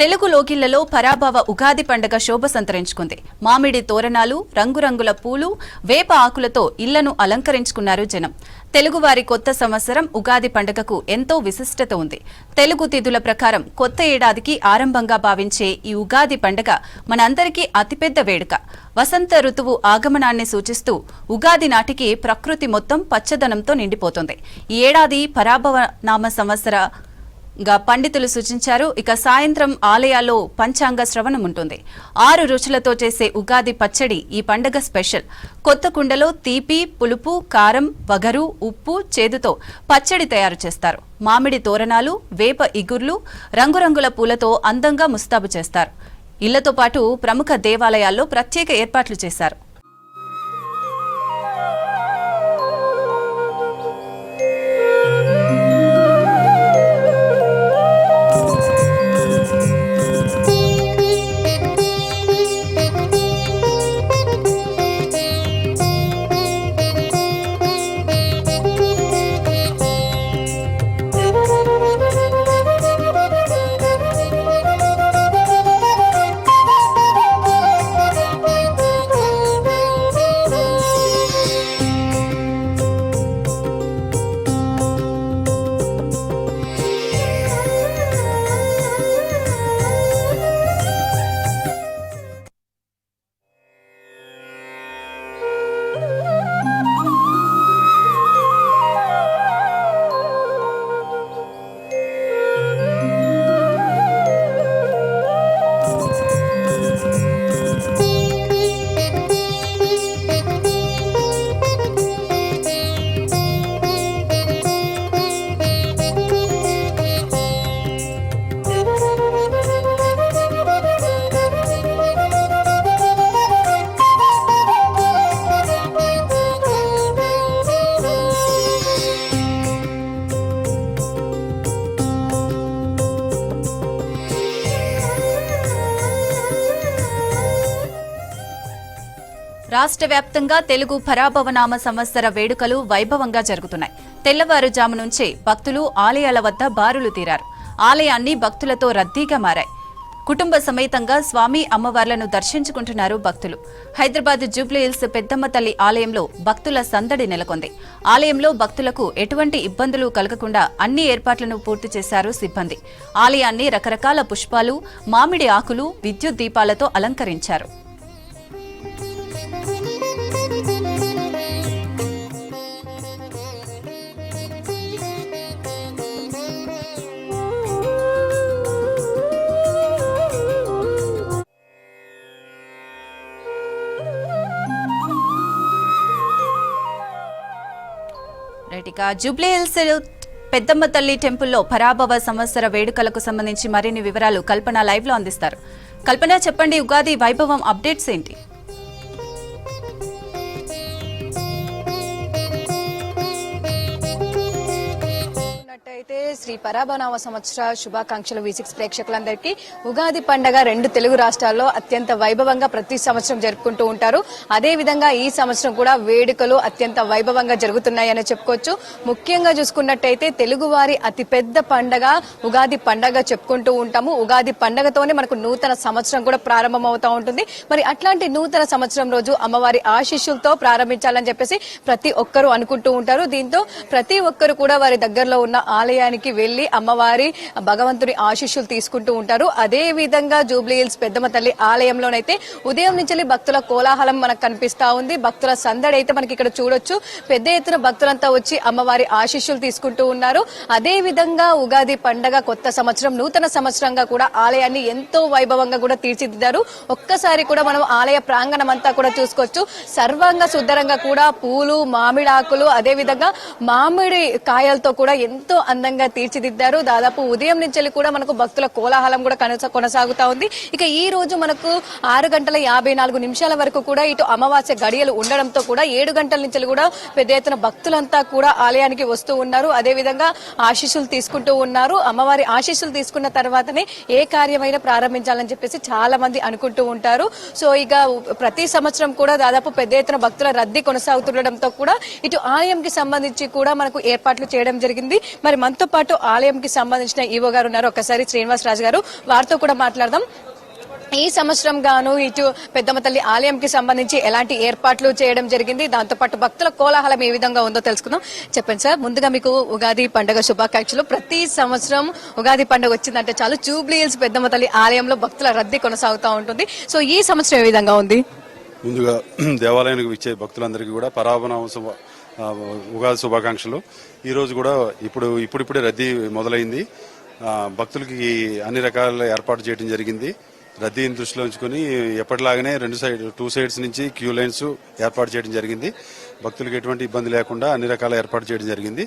తెలుగు లోకిళ్లలో పరాభవ ఉగాది పండుగ శోభ సంతరించుకుంది. మామిడి తోరణాలు, రంగురంగుల పూలు, వేప ఆకులతో ఇళ్లను అలంకరించుకున్నారు జనం. తెలుగువారి కొత్త సంవత్సరం ఉగాది పండుగకు ఎంతో విశిష్టత ఉంది. తెలుగు తిథుల ప్రకారం కొత్త ఏడాదికి ఆరంభంగా భావించే ఈ ఉగాది పండుగ మనందరికీ అతిపెద్ద వేడుక. వసంత ఋతువు ఆగమనాన్ని సూచిస్తూ ఉగాది నాటికి ప్రకృతి మొత్తం పచ్చదనంతో నిండిపోతుంది. ఈ ఏడాది పరాభవ నామ సంవత్సర పండితులు సూచించారు. ఇక సాయంత్రం ఆలయాల్లో పంచాంగ శ్రవణం ఉంటుంది. 6 రుచులతో చేసే ఉగాది పచ్చడి ఈ పండుగ స్పెషల్. కొత్త కుండలో తీపి, పులుపు, కారం, వగరు, ఉప్పు, చేదుతో పచ్చడి తయారు చేస్తారు. మామిడి తోరణాలు, వేప ఇగుర్లు, రంగురంగుల పూలతో అందంగా ముస్తాబు చేస్తారు. ఇళ్లతో పాటు ప్రముఖ దేవాలయాల్లో ప్రత్యేక ఏర్పాట్లు చేశారు. రాష్ట్ర వ్యాప్తంగా తెలుగు పరాభవనామ సంవత్సర వేడుకలు వైభవంగా జరుగుతున్నాయి. తెల్లవారుజాము నుంచే భక్తులు ఆలయాల వద్ద బారులు తీరారు. ఆలయాన్ని భక్తులతో రద్దీగా మారాయి. కుటుంబ సమేతంగా స్వామి అమ్మవార్లను దర్శించుకుంటున్నారు భక్తులు. హైదరాబాద్ జూబ్లీహిల్స్ పెద్దమ్మ తల్లి ఆలయంలో భక్తుల సందడి నెలకొంది. ఆలయంలో భక్తులకు ఎటువంటి ఇబ్బందులు కలగకుండా అన్ని ఏర్పాట్లను పూర్తి చేశారు సిబ్బంది. ఆలయాన్ని రకరకాల పుష్పాలు, మామిడి ఆకులు, విద్యుత్ దీపాలతో అలంకరించారు. జూబ్లీహిల్స్ పెద్దమ్మ తల్లి టెంపుల్లో పరాభవ సంవత్సర వేడుకలకు సంబంధించి మరిన్ని వివరాలు కల్పన లైవ్ లో అందిస్తారు. కల్పన, చెప్పండి, ఉగాది వైభవం అప్డేట్స్ ఏంటి? అయితే శ్రీ పరాభవనామ సంవత్సర శుభాకాంక్షలు V6 ప్రేక్షకులందరికీ. ఉగాది పండగ 2 తెలుగు రాష్ట్రాల్లో అత్యంత వైభవంగా ప్రతి సంవత్సరం జరుపుకుంటూ ఉంటారు. అదే విధంగా ఈ సంవత్సరం కూడా వేడుకలు అత్యంత వైభవంగా జరుగుతున్నాయని చెప్పుకోవచ్చు. ముఖ్యంగా చూసుకున్నట్టయితే తెలుగువారి అతిపెద్ద పండగ ఉగాది పండగ చెప్పుకుంటూ ఉంటాము. ఉగాది పండగతోనే మనకు నూతన సంవత్సరం కూడా ప్రారంభమవుతూ ఉంటుంది. మరి అట్లాంటి నూతన సంవత్సరం రోజు అమ్మవారి ఆశీస్సులతో ప్రారంభించాలని చెప్పేసి ప్రతి ఒక్కరూ అనుకుంటూ ఉంటారు. దీంతో ప్రతి ఒక్కరు కూడా వారి దగ్గరలో ఉన్న ఆలయానికి వెళ్లి అమ్మవారి భగవంతుని ఆశీస్సులు తీసుకుంటూ ఉంటారు. అదే విధంగా జూబ్లీహిల్స్ పెద్దమ్మ తల్లి ఆలయంలోనైతే ఉదయం నుంచి భక్తుల కోలాహలం మనకు కనిపిస్తా ఉంది. భక్తుల సందడి అయితే మనకి ఇక్కడ చూడొచ్చు. పెద్ద ఎత్తున భక్తులంతా వచ్చి అమ్మవారి ఆశీస్సులు తీసుకుంటూ ఉన్నారు. అదే విధంగా ఉగాది పండగ కొత్త సంవత్సరం నూతన సంవత్సరంగా కూడా ఆలయాన్ని ఎంతో వైభవంగా కూడా తీర్చిదిద్దారు. ఒక్కసారి కూడా మనం ఆలయ ప్రాంగణం అంతా కూడా చూసుకోవచ్చు. సర్వంగా సుందరంగా కూడా పూలు, మామిడాకులు, అదే విధంగా మామిడి కాయలతో కూడా ఎంతో అందంగా తీర్చిదిద్దారు. దాదాపు ఉదయం నుంచి కూడా మనకు భక్తుల కోలాహలం కూడా కొనసాగుతా ఉంది. ఇక ఈ రోజు మనకు 6:54 వరకు కూడా ఇటు అమావాస్య గడియలు ఉండడంతో కూడా 7 గంటల నుంచి కూడా పెద్ద ఎత్తున భక్తులంతా కూడా ఆలయానికి వస్తూ ఉన్నారు. అదే విధంగా ఆశీస్సులు తీసుకుంటూ ఉన్నారు. అమ్మవారి ఆశీస్సులు తీసుకున్న తర్వాతనే ఏ కార్యమైనా ప్రారంభించాలని చెప్పేసి చాలా మంది అనుకుంటూ ఉంటారు. సో ఇక ప్రతి సంవత్సరం కూడా దాదాపు పెద్ద ఎత్తున భక్తుల రద్దీ కొనసాగుతుండడంతో కూడా ఇటు ఆలయంకి సంబంధించి కూడా మనకు ఏర్పాట్లు చేయడం జరిగింది. మరి మనతో మనతో పాటు ఆలయంకి సంబంధించిన ఈవో గారు ఉన్నారు, ఒకసారి శ్రీనివాస్ రాజు గారు, వారితో కూడా మాట్లాడదాం. ఈ సంవత్సరం గాను ఇటు పెద్దమ్మ తల్లి ఆలయంకి సంబంధించి ఎలాంటి ఏర్పాట్లు చేయడం జరిగింది, దాంతో పాటు భక్తుల కోలాహలం ఏ విధంగా ఉందో తెలుసుకుందాం. చెప్పండి సార్, ముందుగా మీకు ఉగాది పండుగ శుభాకాంక్షలు. ప్రతి సంవత్సరం ఉగాది పండుగ వచ్చిందంటే చాలు జూబ్లీ హిల్స్ పెద్దమ్మ తల్లి ఆలయంలో భక్తుల రద్దీ కొనసాగుతూ ఉంటుంది. సో ఈ సంవత్సరం ఏ విధంగా ఉంది? ముందుగా దేవాలయానికి వచ్చే భక్తులందరికీ కూడా పరాభనామ ఉగాది శుభాకాంక్షలు. ఈరోజు కూడా ఇప్పుడిప్పుడే రద్దీ మొదలైంది. భక్తులకి అన్ని రకాల ఏర్పాటు చేయడం జరిగింది. రద్దీని దృష్టిలో ఉంచుకొని ఎప్పటిలాగానే టూ సైడ్స్ నుంచి క్యూ లైన్స్ ఏర్పాటు చేయడం జరిగింది. భక్తులకు ఎటువంటి ఇబ్బంది లేకుండా అన్ని రకాల ఏర్పాటు చేయడం జరిగింది.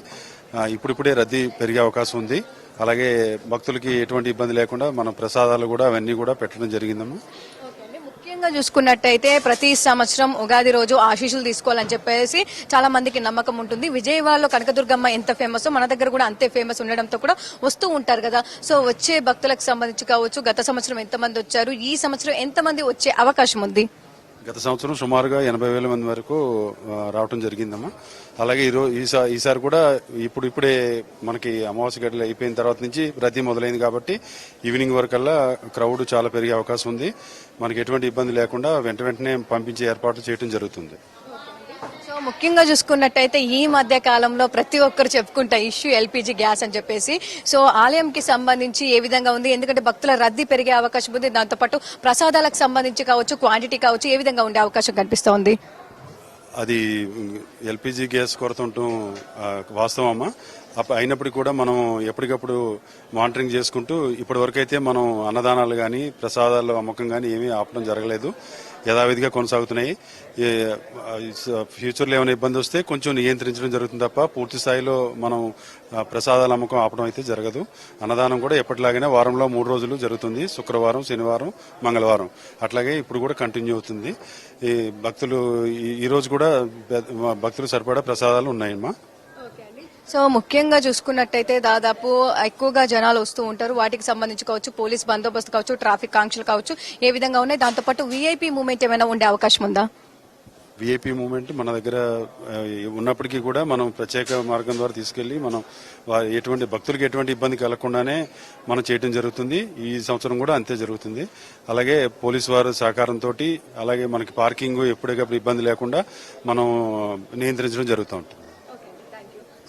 ఇప్పుడిప్పుడే రద్దీ పెరిగే అవకాశం ఉంది. అలాగే భక్తులకి ఎటువంటి ఇబ్బంది లేకుండా మనం ప్రసాదాలు కూడా అవన్నీ కూడా పెట్టడం జరిగిందమ్మా. ముఖ్యంగా చూసుకున్నట్టయితే ప్రతి సంవత్సరం ఉగాది రోజు ఆశీస్సులు తీసుకోవాలని చెప్పేసి చాలా మందికి నమ్మకం ఉంటుంది. విజయవాడలో కనకదుర్గమ్మ ఎంత ఫేమస్, మన దగ్గర కూడా అంతే ఫేమస్ ఉండడంతో కూడా వస్తూ ఉంటారు కదా. సో వచ్చే భక్తులకు సంబంధించి కావచ్చు, గత సంవత్సరం ఎంతమంది వచ్చారు, ఈ సంవత్సరం ఎంతమంది వచ్చే అవకాశం ఉంది? గత సంవత్సరం సుమారుగా 80,000 మంది వరకు రావటం జరిగిందమ్మా. అలాగే ఈసారి కూడా ఇప్పుడే మనకి అమావాస్య గడియలు అయిపోయిన తర్వాత నుంచి రద్దీ మొదలైంది కాబట్టి ఈవినింగ్ వరకల్లా క్రౌడ్ చాలా పెరిగే అవకాశం ఉంది. మనకి ఎటువంటి ఇబ్బంది లేకుండా వెంటనే పంపించే ఏర్పాట్లు చేయడం జరుగుతుంది. సో ముఖ్యంగా చూసుకున్నట్టయితే ఈ మధ్య కాలంలో ప్రతి ఒక్కరు చెప్పుకుంటా ఇష్యూ ఎల్పీజీ గ్యాస్ అని చెప్పేసి. సో ఆలయంకి సంబంధించి ఏ విధంగా ఉంది, ఎందుకంటే భక్తుల రద్దీ పెరిగే అవకాశం ఉంది, దాంతోపాటు ప్రసాదాలకు సంబంధించి కావచ్చు, క్వాంటిటీ కావచ్చు, ఏ విధంగా ఉండే అవకాశం కనిపిస్తోంది? అది ఎల్పీజీ గ్యాస్ కొరత ఉండటం వాస్తవం అమ్మా. అయినప్పటికీ కూడా మనం ఎప్పటికప్పుడు మానిటరింగ్ చేసుకుంటూ ఇప్పటి వరకు అయితే మనం అన్నదానాలు కానీ ప్రసాదాల అమ్మకం కానీ ఏమీ ఆపడం జరగలేదు, యథావిధిగా కొనసాగుతున్నాయి. ఫ్యూచర్లో ఏమైనా ఇబ్బంది వస్తే కొంచెం నియంత్రించడం జరుగుతుంది తప్ప పూర్తి స్థాయిలో మనం ప్రసాదాల అమ్మకం ఆపడం అయితే జరగదు. అన్నదానం కూడా ఎప్పటిలాగానే వారంలో 3 రోజులు జరుగుతుంది, శుక్రవారం, శనివారం, మంగళవారం. అట్లాగే ఇప్పుడు కూడా కంటిన్యూ అవుతుంది. ఈ భక్తులు ఈ రోజు కూడా భక్తులు సరిపడా ప్రసాదాలు ఉన్నాయమ్మా. సో ముఖ్యంగా చూసుకున్నట్టయితే దాదాపు ఎక్కువగా జనాలు వస్తూ ఉంటారు. వాటికి సంబంధించి కావచ్చు, పోలీస్ బందోబస్తు కావచ్చు, ట్రాఫిక్ ఆంక్షలు కావచ్చు, ఏ విధంగా ఉన్నాయి, దాంతోపాటు వీఐపీ మూవ్మెంట్ ఏమైనా ఉండే అవకాశం ఉందా? వీఐపీ మూవ్మెంట్ మన దగ్గర ఉన్నప్పటికీ కూడా మనం ప్రత్యేక మార్గం ద్వారా తీసుకెళ్లి మనం ఎటువంటి భక్తులకు ఎటువంటి ఇబ్బంది కలగకుండానే మనం చేయడం జరుగుతుంది. ఈ సంవత్సరం కూడా అంతే జరుగుతుంది. అలాగే పోలీసు వారి సహకారంతో అలాగే మనకి పార్కింగ్ ఎప్పటికప్పుడు ఇబ్బంది లేకుండా మనం నియంత్రించడం జరుగుతూ ఉంటుంది.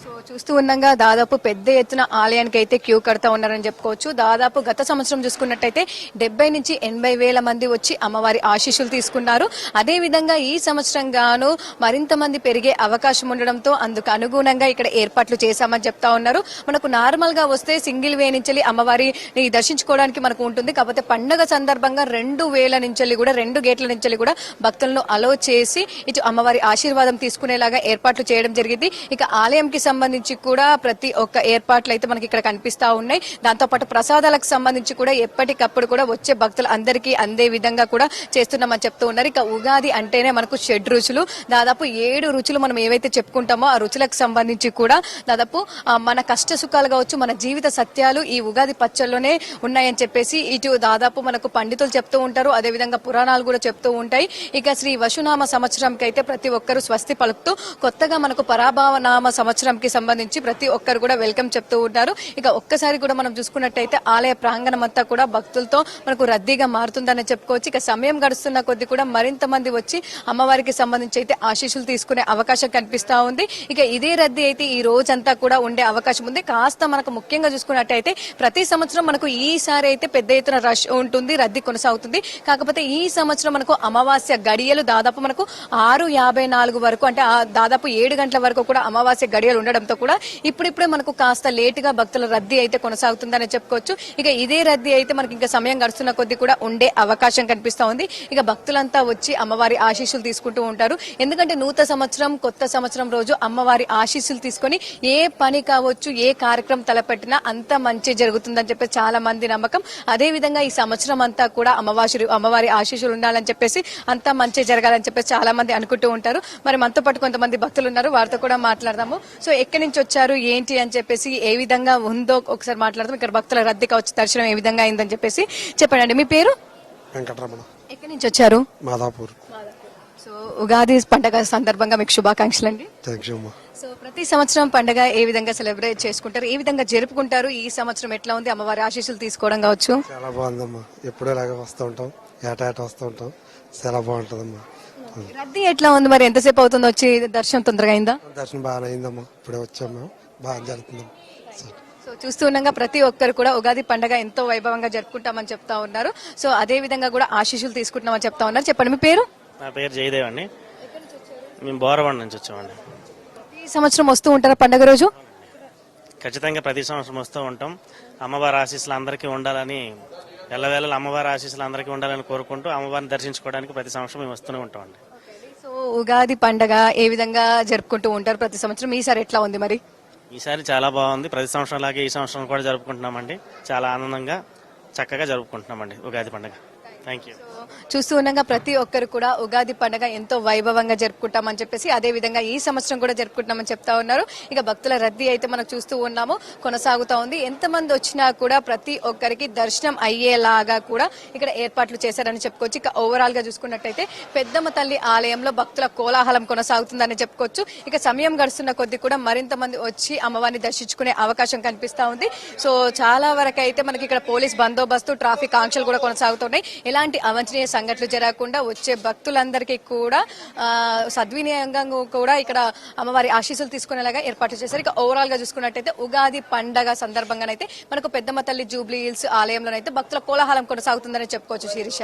సో చూస్తూ ఉండగా దాదాపు పెద్ద ఎత్తున ఆలయానికి అయితే క్యూ కడతా ఉన్నారని చెప్పుకోవచ్చు. దాదాపు గత సంవత్సరం చూసుకున్నట్టయితే 70 నుంచి 80,000 మంది వచ్చి అమ్మవారి ఆశీస్సులు తీసుకున్నారు. అదే విధంగా ఈ సంవత్సరం గాను మరింత మంది పెరిగే అవకాశం ఉండడంతో అందుకు అనుగుణంగా ఇక్కడ ఏర్పాట్లు చేశామని చెప్తా ఉన్నారు. మనకు నార్మల్ గా వస్తే సింగిల్ వే నుంచి అమ్మవారిని దర్శించుకోవడానికి మనకు ఉంటుంది. కాకపోతే పండుగ సందర్భంగా 2,000 నుంచి కూడా 2 గేట్ల నుంచి కూడా భక్తులను అలో చేసి ఇటు అమ్మవారి ఆశీర్వాదం తీసుకునేలాగా ఏర్పాట్లు చేయడం జరిగింది. ఇక ఆలయంకి సంబంధించి కూడా ప్రతి ఒక్క ఏర్పాట్లు అయితే మనకి ఇక్కడ కనిపిస్తా ఉన్నాయి. దాంతోపాటు ప్రసాదాలకు సంబంధించి కూడా ఎప్పటికప్పుడు కూడా వచ్చే భక్తులు అందరికీ అందే విధంగా కూడా చేస్తున్నామని చెప్తూ ఉన్నారు. ఇక ఉగాది అంటేనే మనకు 7 రుచులు, దాదాపు 7 రుచులు మనం ఏవైతే చెప్పుకుంటామో ఆ రుచులకు సంబంధించి కూడా దాదాపు మన కష్ట సుఖాలు కావచ్చు, మన జీవిత సత్యాలు ఈ ఉగాది పచ్చల్లోనే ఉన్నాయని చెప్పేసి ఇటు దాదాపు మనకు పండితులు చెప్తూ ఉంటారు. అదేవిధంగా పురాణాలు కూడా చెప్తూ ఉంటాయి. ఇక శ్రీ వశునామ సంవత్సరంకి అయితే ప్రతి ఒక్కరు స్వస్తి పలుకుతూ కొత్తగా మనకు పరాభవనామ సంవత్సరంకి సంబంధించి ప్రతి ఒక్కరు కూడా వెల్కమ్ చెప్తూ ఉంటారు. ఇక ఒక్కసారి కూడా మనం చూసుకున్నట్టయితే ఆలయ ప్రాంగణం అంతా కూడా భక్తులతో మనకు రద్దీగా మారుతుందని చెప్పుకోవచ్చు. ఇక సమయం గడుస్తున్న కొద్ది కూడా మరింత మంది వచ్చి అమ్మవారికి సంబంధించి అయితే ఆశీస్సులు తీసుకునే అవకాశం కనిపిస్తా ఉంది. ఇక ఇదే రద్దీ అయితే ఈ రోజంతా కూడా ఉండే అవకాశం ఉంది. కాస్త మనకు ముఖ్యంగా చూసుకున్నట్టయితే ప్రతి సంవత్సరం మనకు ఈసారి అయితే పెద్ద ఎత్తున రష్ ఉంటుంది, రద్దీ కొనసాగుతుంది. కాకపోతే ఈ సంవత్సరం మనకు అమావాస్య గడియలు దాదాపు మనకు 6:54 వరకు, అంటే దాదాపు 7 గంటల వరకు కూడా అమావాస్య గడియలు ఉండడంతో కూడా ఇప్పుడిప్పుడే మనకు కాస్త లేటుగా భక్తుల రద్దీ అయితే కొనసాగుతుందని చెప్పుకోవచ్చు. ఇక ఇదే రద్దీ అయితే మనకి ఇంకా సమయం గడుస్తున్న కొద్దీ కూడా ఉండే అవకాశం కనిపిస్తా ఉంది. ఇక భక్తులంతా వచ్చి అమ్మవారి ఆశీస్సులు తీసుకుంటూ ఉంటారు. ఎందుకంటే నూతన సంవత్సరం, కొత్త సంవత్సరం రోజు అమ్మవారి ఆశీస్సులు తీసుకొని ఏ పని కావచ్చు, ఏ కార్యక్రమం తలపెట్టినా అంత మంచి జరుగుతుందని చెప్పేసి చాలా మంది నమ్మకం. అదే విధంగా ఈ సంవత్సరం అంతా కూడా అమ్మవారి ఆశీస్సులు ఉండాలని చెప్పేసి అంతా మంచి జరగాలని చెప్పేసి చాలా మంది అనుకుంటూ ఉంటారు. మరి మనతో పాటు కొంతమంది భక్తులు ఉన్నారు, వారితో కూడా మాట్లాడదాము. సో ఎక్కడి నుంచి వచ్చారు, ఏంటి అని చెప్పేసి, ఏ విధంగా ఉందో ఒకసారి మాట్లాడదాం. ఇక్కడ భక్తుల రద్దీ కావచ్చు, దర్శనం ఏ విధంగా అయిందని చెప్పేసి చెప్పండి. మీ పేరు? వెంకటరమణ. ఎక్కడి నుంచి వచ్చారు? మాదాపూర్. సో ఉగాది పండగ సందర్భంగా మీకు శుభాకాంక్షలు అండి. థ్యాంక్ యూ అమ్మా. సో ప్రతి సంవత్సరం పండగ ఏ విధంగా సెలబ్రేట్ చేసుకుంటారు, ఏ విధంగా జరుపుకుంటారు, ఈ సంవత్సరం ఎట్లా ఉంది, అమ్మవారి ఆశీస్సులు తీసుకోవడం కావచ్చు? చాలా బాగుందమ్మా. ఎప్పుడూ ఇలాగే వస్తూ ఉంటాం, ఏటా వస్తూ ఉంటాం. చాలా బాగుంటుందమ్మా. రద్దీ ఎట్లా ఉంది మరి, ఎంతసేపు అవుతుంది వచ్చి దర్శనం తొందరగా అయిందా? దర్శనం బాగానే అయిందమ్మా. ఇప్పుడే వచ్చాం మేము. బాగా జరుగుతుందమ్మా. సో చూస్తూ ఉండగా ప్రతి ఒక్కరు కూడా ఉగాది పండగ ఎంతో వైభవంగా జరుపుకుంటామని చెప్తా ఉన్నారు. సో అదే విధంగా కూడా ఆశీస్సులు తీసుకుంటున్నామని చెప్తా ఉన్నారు. చెప్పండి మీ పేరు? నా పేరు జయదేవ్ అండి. మేము బోరబండ నుంచి వచ్చామండి. ఈ సంవత్సరం వస్తూ ఉంటారా పండగ రోజు? ఖచ్చితంగా ప్రతి సంవత్సరం వస్తూ ఉంటాం. అమ్మవారి ఆశీస్సులు అందరికీ ఉండాలని, ఎల్లవేళ అమ్మవారి ఆశీస్సులు అందరికీ ఉండాలని కోరుకుంటూ అమ్మవారిని దర్శించుకోవడానికి ప్రతి సంవత్సరం మేము వస్తూనే ఉంటామండి. సో ఉగాది పండగ ఏ విధంగా జరుపుకుంటూ ఉంటారు ప్రతి సంవత్సరం, ఈసారి ఎట్లా ఉంది మరి? ఈసారి చాలా బాగుంది. ప్రతి సంవత్సరం లాగే ఈ సంవత్సరం కూడా జరుపుకుంటున్నామండి. చాలా ఆనందంగా చక్కగా జరుపుకుంటున్నామండి ఉగాది పండుగ. Thank you. చూస్తూ ఉండగా ప్రతి ఒక్కరు కూడా ఉగాది పండుగ ఎంతో వైభవంగా జరుపుకుంటామని చెప్పేసి అదే విధంగా ఈ సంవత్సరం కూడా జరుపుకుంటామని చెప్తా ఉన్నారు. ఇక భక్తుల రద్దీ అయితే మనం చూస్తూ ఉన్నాము, కొనసాగుతా ఉంది. ఎంతమంది వచ్చినా కూడా ప్రతి ఒక్కరికి దర్శనం అయ్యేలాగా కూడా ఇక్కడ ఏర్పాట్లు చేశారని చెప్పుకోవచ్చు. ఇక ఓవరాల్ గా చూసుకున్నట్టయితే పెద్దమ్మ తల్లి ఆలయంలో భక్తుల కోలాహలం కొనసాగుతుందని చెప్పుకోవచ్చు. ఇక సమయం గడుస్తున్న కొద్దీ కూడా మరింత మంది వచ్చి అమ్మవారిని దర్శించుకునే అవకాశం కనిపిస్తా ఉంది. సో చాలా వరకు అయితే మనకి ఇక్కడ పోలీస్ బందోబస్తు, ట్రాఫిక్ ఆంక్షలు కూడా కొనసాగుతున్నాయి. ఎలాంటి అవాంఛనీయ సంఘటనలు జరగకుండా వచ్చే భక్తులందరికీ కూడా సద్వినియోగంగా కూడా ఇక్కడ అమ్మవారి ఆశీస్సులు తీసుకునేలాగా ఏర్పాట్లు చేశారు. ఇక ఓవరాల్ గా చూసుకున్నట్టయితే ఉగాది పండగ సందర్భంగానైతే మనకు పెద్దమ్మ తల్లి జూబ్లీ హిల్స్ ఆలయంలోనైతే భక్తుల కోలాహలం కొనసాగుతుందని చెప్పుకోవచ్చు. శిరీష.